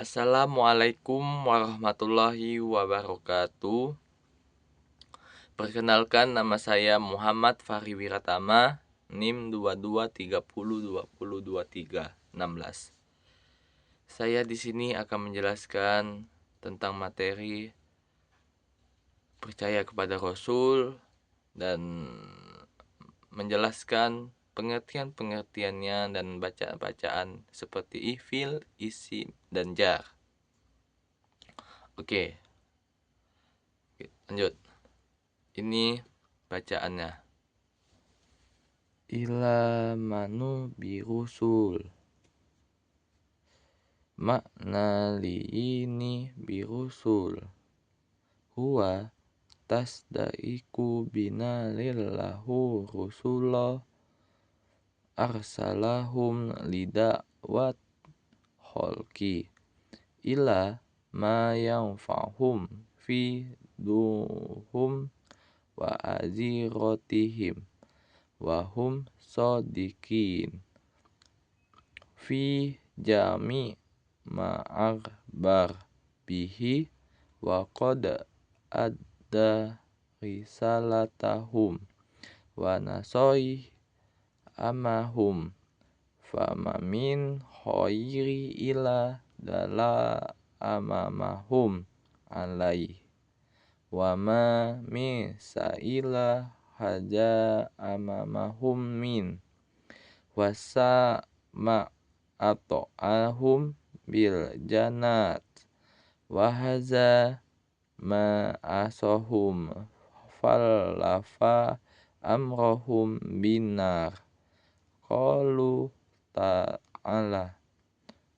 Assalamualaikum warahmatullahi wabarakatuh. Perkenalkan, nama saya Muhammad Fahri Wiratama, NIM 2230202316. Saya di sini akan menjelaskan tentang materi percaya kepada Rasul dan menjelaskan pengertian-pengertiannya dan bacaan-bacaan seperti ifil, isim, dan jar. Oke, lanjut. Ini bacaannya. Ila manu birusul. Makna li ini birusul. Huwa tasdaiku binalillahu rusulah arsalahum lida'wat kholki ila ma yanfa'hum fi duhum wa aziratihim wa hum sadiqin fi jami ma'arbar bihi wa qad adda risalatahum wa nasoi amahum famamin khairi ila dala amamahum alaih wa ma min sa'ila haja amamahum min wasa ma'ato'ahum bil janat wa haza ma asohum fallafa amrohum binar qalu ta'ala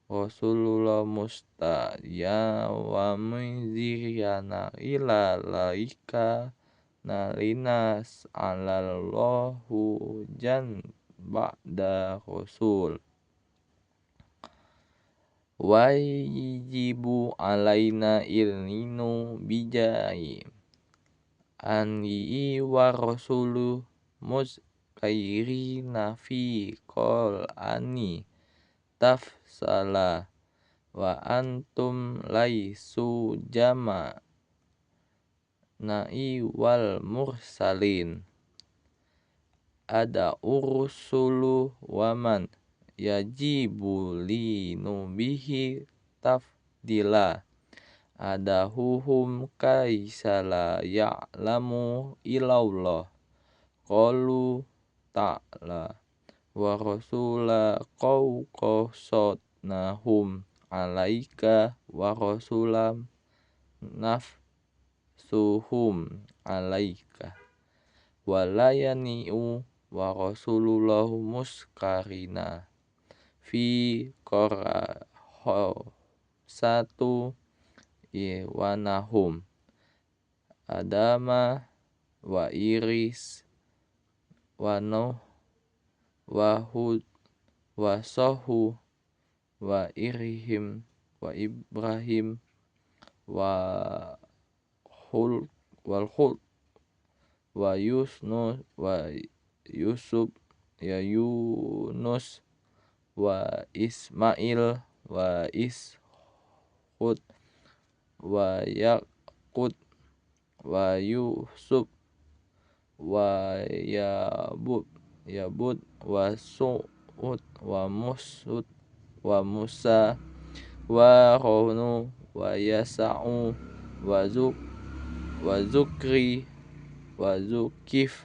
Rasulullah mustaya wa miziriyana ila laika nalinas alallahu jan ba'da rasul wa yajibu alaina ilninu bijai an'i wa rasulu muzkairina fi qol'ani tafsala wa antum laisu jama na'i wal mursalin ada urusulu waman yajibu linu bihi tafdila ada huhum kaisala ya'lamu ilallah qalu ta'ala wa rasula qawqasatnahum alaika wa rasulam nafsuhum alaika walayani'u wa rasulullahu muskarina fi satu iwanahum adama wa iris wa nuh wa hud wa sohu wa irhim wa ibrahim wa hul wal hul wa yusnu wa yusuf ya yunus wa ismail wa ishud wa yaqut wa yusuf wa yabud wa su'ud wa musud wa musa wa ronu wa yasa'u wa zukri wa zukif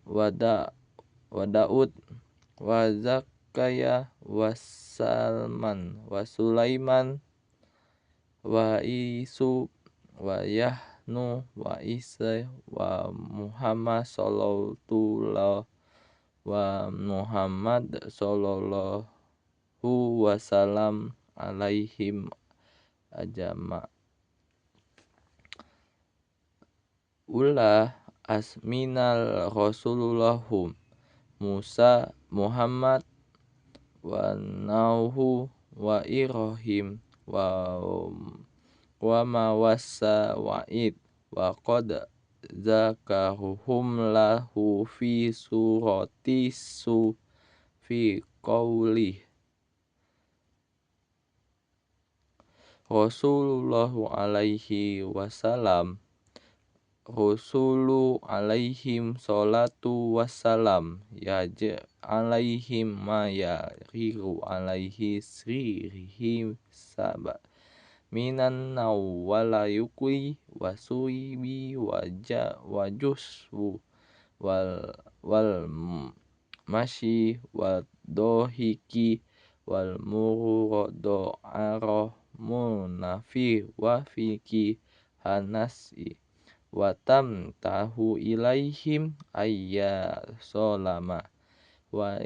wa daud wa zakaya wa salman wa sulaiman wa isu wa yahnu wa isa wa muhammad sallallahu wa muhammad sallallahu wasallam alaihim ajama ulah asminal rasulullahum Musa Muhammad wa nauhu wa irohim wa mawassa wa'id wa qad zakaruhum lahu fi surati fi qawlih Rasulullah alaihi wasallam. Rasulu alaihim salatu wassalam alaihim ma yariru alaihi srihim sabah minan nawala yukwi wasuibi wajuswu wal masyi wal dohiki wal murodo aroh munafi wafiki hanasi watam tahu ilaihim ayya solama wa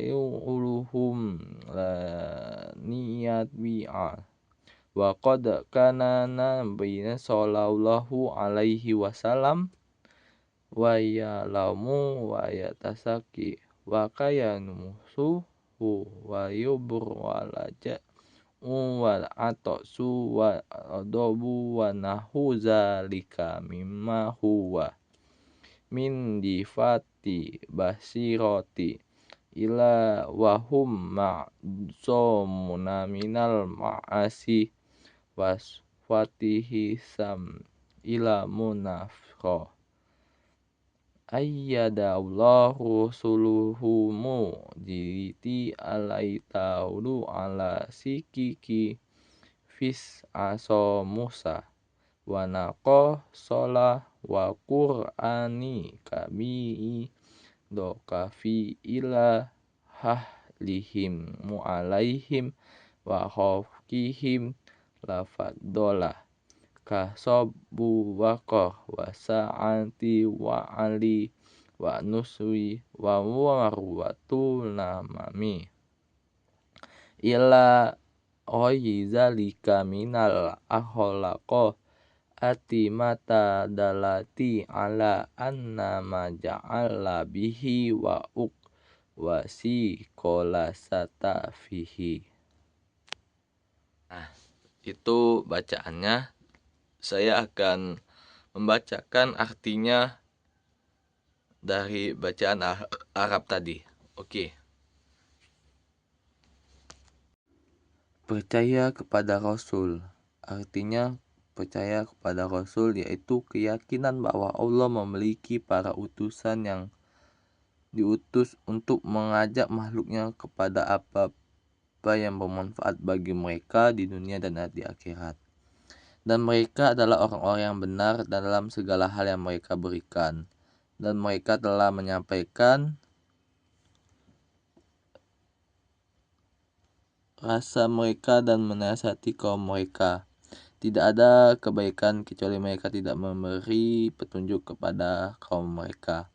uluhum la niyat bi'a wa qad kana nabiyina sallallahu alaihi wasallam wa ya'lamu wa yatasaki wa kayanusuhu wa yubur walaja wal atosu wa adobu wa nahu zalika mimma huwa min difati basiroti ila wahum ma'zomuna minal ma'asi wasfatihi sam ila munafro ayyadallahu suluhumu jiti alaitaulu ala sikiki fis aso Musa wa naqo sholah wa qur'ani kabi'i do kafi ila hahlihim mu'alaihim wa khofkihim lafaddolah kasobu waqoh wa sa'anti wa ali wa nuswi wa warwatul namami ila zalika minal akhlaqo atimata dalati ala anna ma ja'ala bihi wa wasi kola sata fihi. Nah, itu bacaannya. Saya akan membacakan artinya dari bacaan Arab tadi. Oke. Percaya kepada Rasul. Artinya percaya kepada Rasul yaitu keyakinan bahwa Allah memiliki para utusan yang diutus untuk mengajak makhluknya kepada apa yang bermanfaat bagi mereka di dunia dan di akhirat. Dan mereka adalah orang-orang yang benar dalam segala hal yang mereka berikan. Dan mereka telah menyampaikan rasa mereka dan menasihati kaum mereka. Tidak ada kebaikan kecuali mereka tidak memberi petunjuk kepada kaum mereka.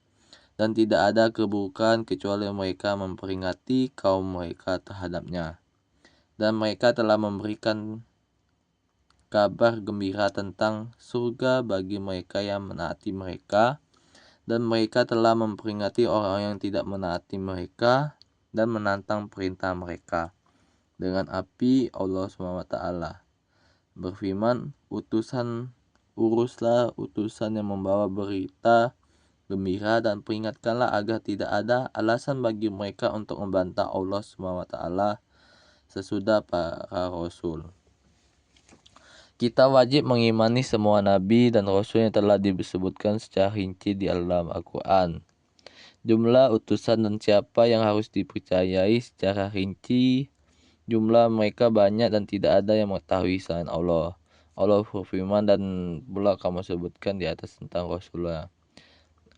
Dan tidak ada keburukan kecuali mereka memperingati kaum mereka terhadapnya. Dan mereka telah memberikan kabar gembira tentang surga bagi mereka yang menaati mereka, dan mereka telah memperingati orang yang tidak menaati mereka dan menantang perintah mereka dengan api. Allah SWT berfirman, uruslah utusan yang membawa berita gembira dan peringatkanlah agar tidak ada alasan bagi mereka untuk membantah Allah SWT sesudah para Rasul. Kita wajib mengimani semua nabi dan rasul yang telah disebutkan secara rinci di dalam Al-Quran. Jumlah utusan dan siapa yang harus dipercayai secara rinci. Jumlah mereka banyak dan tidak ada yang mengetahui selain Allah. Allah berfirman, dan pula kamu sebutkan di atas tentang Rasulullah,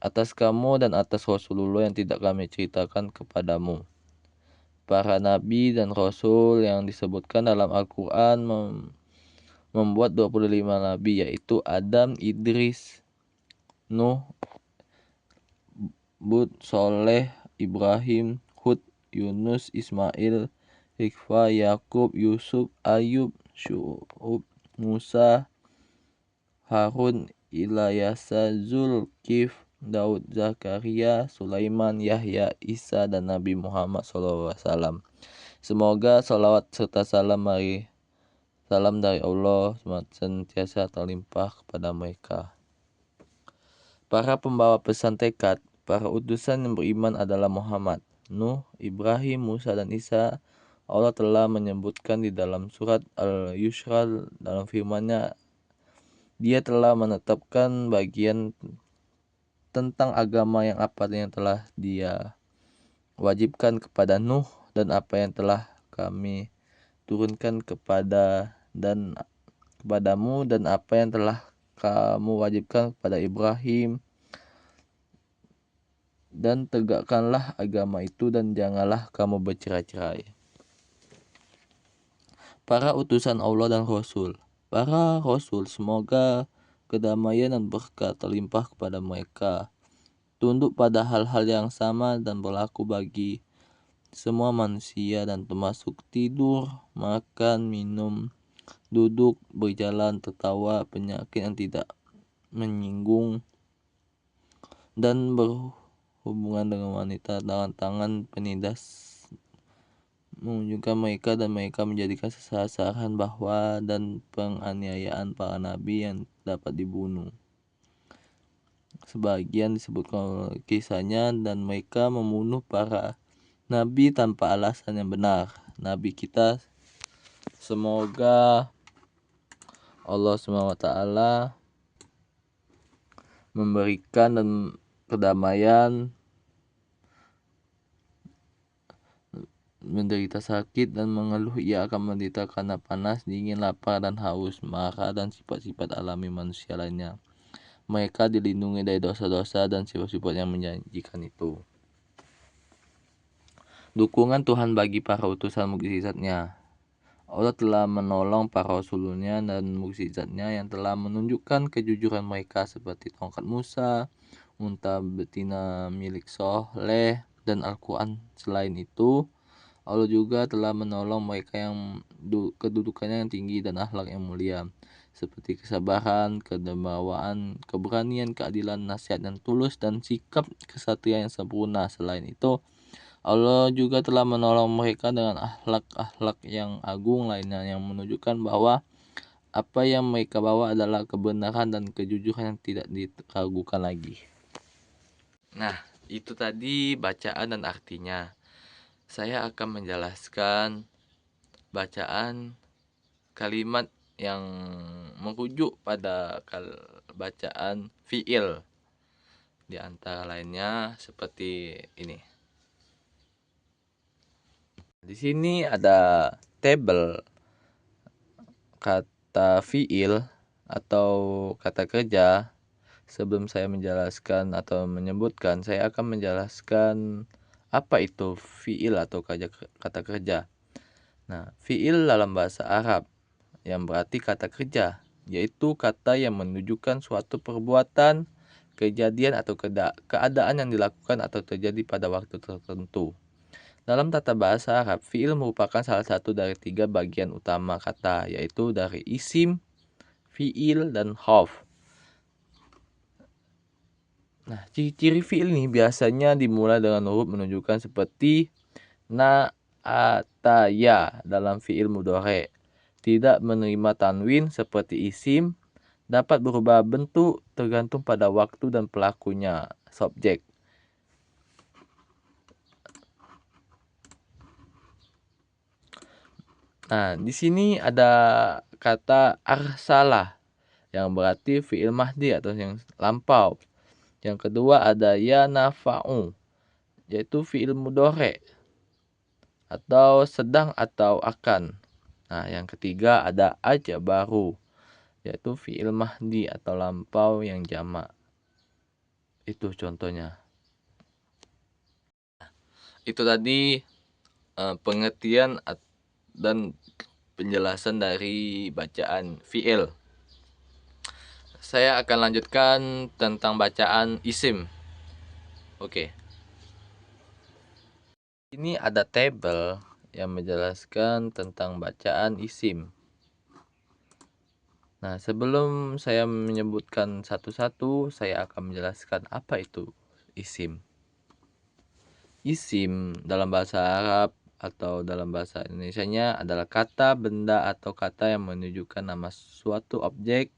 atas kamu dan atas Rasulullah yang tidak kami ceritakan kepadamu. Para nabi dan rasul yang disebutkan dalam Al-Quran membuat 25 nabi, yaitu Adam, Idris, Nuh, Hud, Soleh, Ibrahim, Hud, Yunus, Ismail, Hikfah, Yakub, Yusuf, Ayub, Syu'ub, Musa, Harun, Ilyasa, Zulkif, Daud, Zakaria, Sulaiman, Yahya, Isa, dan Nabi Muhammad SAW. Semoga salawat serta salam dari Allah senantiasa terlimpah kepada mereka. Para pembawa pesan tekad, para utusan yang beriman adalah Muhammad, Nuh, Ibrahim, Musa, dan Isa, Allah telah menyebutkan di dalam surat Al-Yusra dalam firman-Nya, Dia telah menetapkan bagian tentang agama yang apa yang telah Dia wajibkan kepada Nuh dan apa yang telah Kami turunkan kepadamu dan apa yang telah kamu wajibkan kepada Ibrahim, dan tegakkanlah agama itu dan janganlah kamu bercerai-cerai. Para utusan Allah dan Rasul. Para Rasul, semoga kedamaian dan berkat terlimpah kepada mereka, tunduk pada hal-hal yang sama dan berlaku bagi semua manusia, dan termasuk tidur, makan, minum, duduk, berjalan, tertawa, penyakit yang tidak menyinggung, dan berhubungan dengan wanita dengan tangan penindas menunjukkan mereka, dan mereka menjadikan sasaran bahwa dan penganiayaan para nabi yang dapat dibunuh. Sebagian disebutkan kisahnya, dan mereka membunuh para nabi tanpa alasan yang benar. Nabi kita, semoga Allah SWT memberikan dan kedamaian, menderita sakit dan mengeluh, ia akan menderita karena panas, dingin, lapar, dan haus, marah, dan sifat-sifat alami manusia lainnya. Mereka dilindungi dari dosa-dosa dan sifat-sifat yang menjanjikan itu. Dukungan Tuhan bagi para utusan mukjizatnya. Allah telah menolong para rasulnya dan mukjizatnya yang telah menunjukkan kejujuran mereka, seperti tongkat Musa, unta betina milik Soleh, dan Al-Quran. Selain itu, Allah juga telah menolong mereka yang kedudukannya yang tinggi dan akhlak yang mulia, seperti kesabaran, kedewasaan, keberanian, keadilan, nasihat yang tulus, dan sikap kesatria yang sempurna. Selain itu, Allah juga telah menolong mereka dengan akhlak-akhlak yang agung lainnya yang menunjukkan bahwa apa yang mereka bawa adalah kebenaran dan kejujuran yang tidak diragukan lagi. Nah, itu tadi bacaan dan artinya. Saya akan menjelaskan bacaan kalimat yang merujuk pada bacaan fiil. Di antara lainnya seperti ini. Di sini ada tabel kata fiil atau kata kerja. Sebelum saya menjelaskan atau menyebutkan, saya akan menjelaskan apa itu fiil atau kata kerja. Nah, fiil dalam bahasa Arab yang berarti kata kerja, yaitu kata yang menunjukkan suatu perbuatan, kejadian atau keadaan yang dilakukan atau terjadi pada waktu tertentu. Dalam tata bahasa Arab, fiil merupakan salah satu dari 3 bagian utama kata, yaitu dari isim, fiil, dan harf. Nah, ciri-ciri fiil ini biasanya dimulai dengan huruf menunjukkan seperti na, ta, ya dalam fiil mudhari. Tidak menerima tanwin seperti isim, dapat berubah bentuk tergantung pada waktu dan pelakunya, subjek. Nah, di sini ada kata arsalah yang berarti fiil mahdi atau yang lampau. Yang kedua ada ya nafa'u, yaitu fiil mudhari atau sedang atau akan. Nah, yang ketiga ada ajbaru, yaitu fiil mahdi atau lampau yang jamak. Itu contohnya. Itu tadi pengertian dan penjelasan dari bacaan fiil. Saya akan lanjutkan tentang bacaan isim. Oke. Ini ada tabel yang menjelaskan tentang bacaan isim. Nah, sebelum saya menyebutkan satu-satu, saya akan menjelaskan apa itu isim. Isim dalam bahasa Arab atau dalam bahasa Indonesianya adalah kata, benda, atau kata yang menunjukkan nama suatu objek,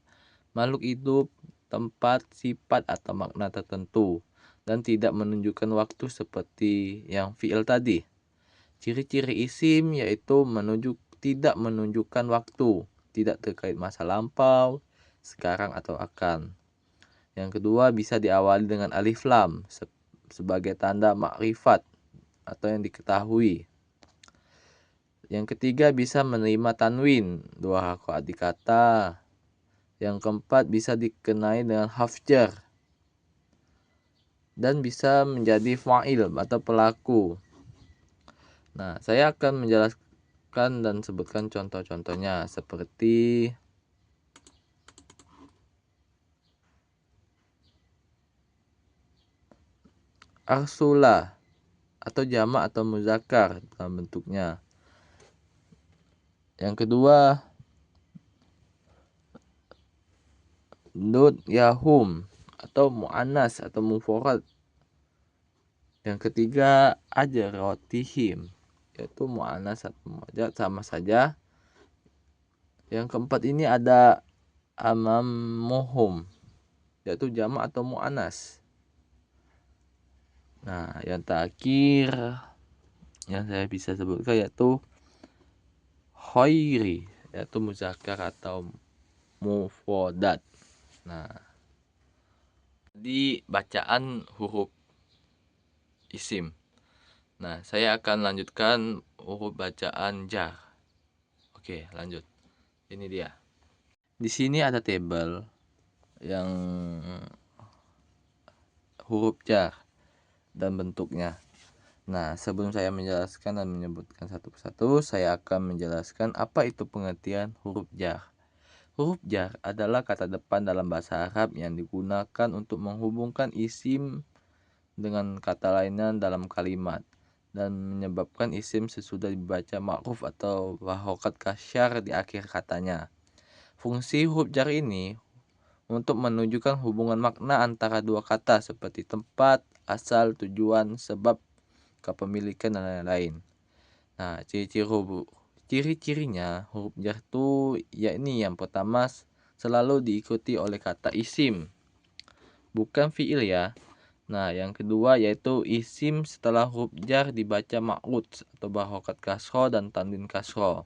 makhluk hidup, tempat, sifat, atau makna tertentu, dan tidak menunjukkan waktu seperti yang fiil tadi. Ciri-ciri isim yaitu tidak menunjukkan waktu, tidak terkait masa lampau, sekarang atau akan. Yang kedua, bisa diawali dengan alif lam sebagai tanda makrifat atau yang diketahui. Yang ketiga, bisa menerima tanwin, 2 harokat di kata. Yang keempat, bisa dikenai dengan harf jar dan bisa menjadi fa'il atau pelaku. Nah, saya akan menjelaskan dan sebutkan contoh-contohnya seperti arsula atau jamak atau muzakkar dalam bentuknya. Yang kedua, yahum atau mu'annas atau mufrad. Yang ketiga, ajrotihim yaitu mu'annas atau mufrad sama saja. Yang keempat ini ada amamuhum yaitu jamak atau mu'annas. Nah, yang terakhir yang saya bisa sebutkan yaitu khairi yaitu muzakkar atau mufradat. Nah, di bacaan huruf isim. Nah, saya akan lanjutkan huruf bacaan jar. Oke, lanjut. Ini dia. Di sini ada tabel yang huruf jar dan bentuknya. Nah, sebelum saya menjelaskan dan menyebutkan satu persatu, saya akan menjelaskan apa itu pengertian huruf jar. Huruf jar adalah kata depan dalam bahasa Arab yang digunakan untuk menghubungkan isim dengan kata lainnya dalam kalimat dan menyebabkan isim sesudah dibaca ma'ruf atau harokat kasyar di akhir katanya. Fungsi huruf jar ini untuk menunjukkan hubungan makna antara dua kata seperti tempat, asal, tujuan, sebab, kepemilikan dan lain-lain. Nah, ciri-cirinya huruf jar itu yakni yang pertama selalu diikuti oleh kata isim, bukan fiil ya. Nah, yang kedua yaitu isim setelah huruf jar dibaca ma'ruf atau berharokat kasroh dan tanwin kasroh.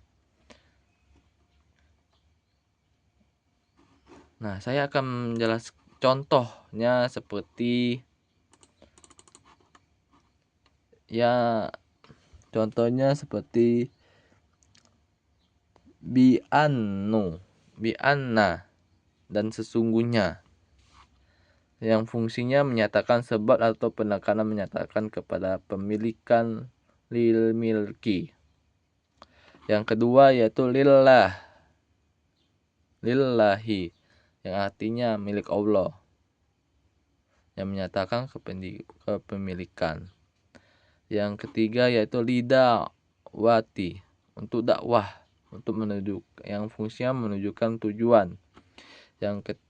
Nah, saya akan menjelaskan contohnya seperti bi'anna dan sesungguhnya, yang fungsinya menyatakan sebab atau penekanan menyatakan kepada pemilikan lil milki. Yang kedua yaitu lillahi yang artinya milik Allah, yang menyatakan kepemilikan. Yang ketiga yaitu lidawati untuk dakwah, untuk yang fungsinya menunjukkan tujuan. Yang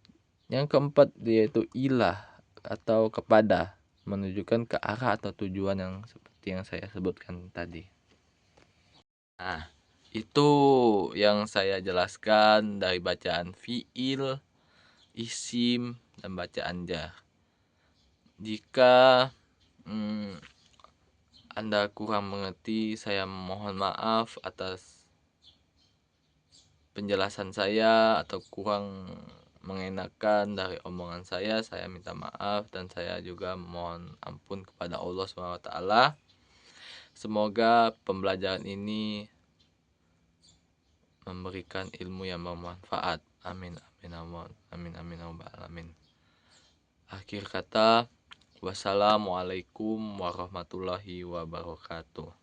keempat yaitu ilah atau kepada, menunjukkan ke arah atau tujuan yang seperti yang saya sebutkan tadi. Nah, itu yang saya jelaskan dari bacaan fiil, isim, dan bacaan jar. Jika Anda kurang mengerti, saya mohon maaf atas penjelasan saya, atau kurang mengenakan dari omongan saya minta maaf, dan saya juga mohon ampun kepada Allah SWT. Semoga pembelajaran ini memberikan ilmu yang bermanfaat. Amin amin amin amin amin. Akhir kata, wassalamualaikum warahmatullahi wabarakatuh.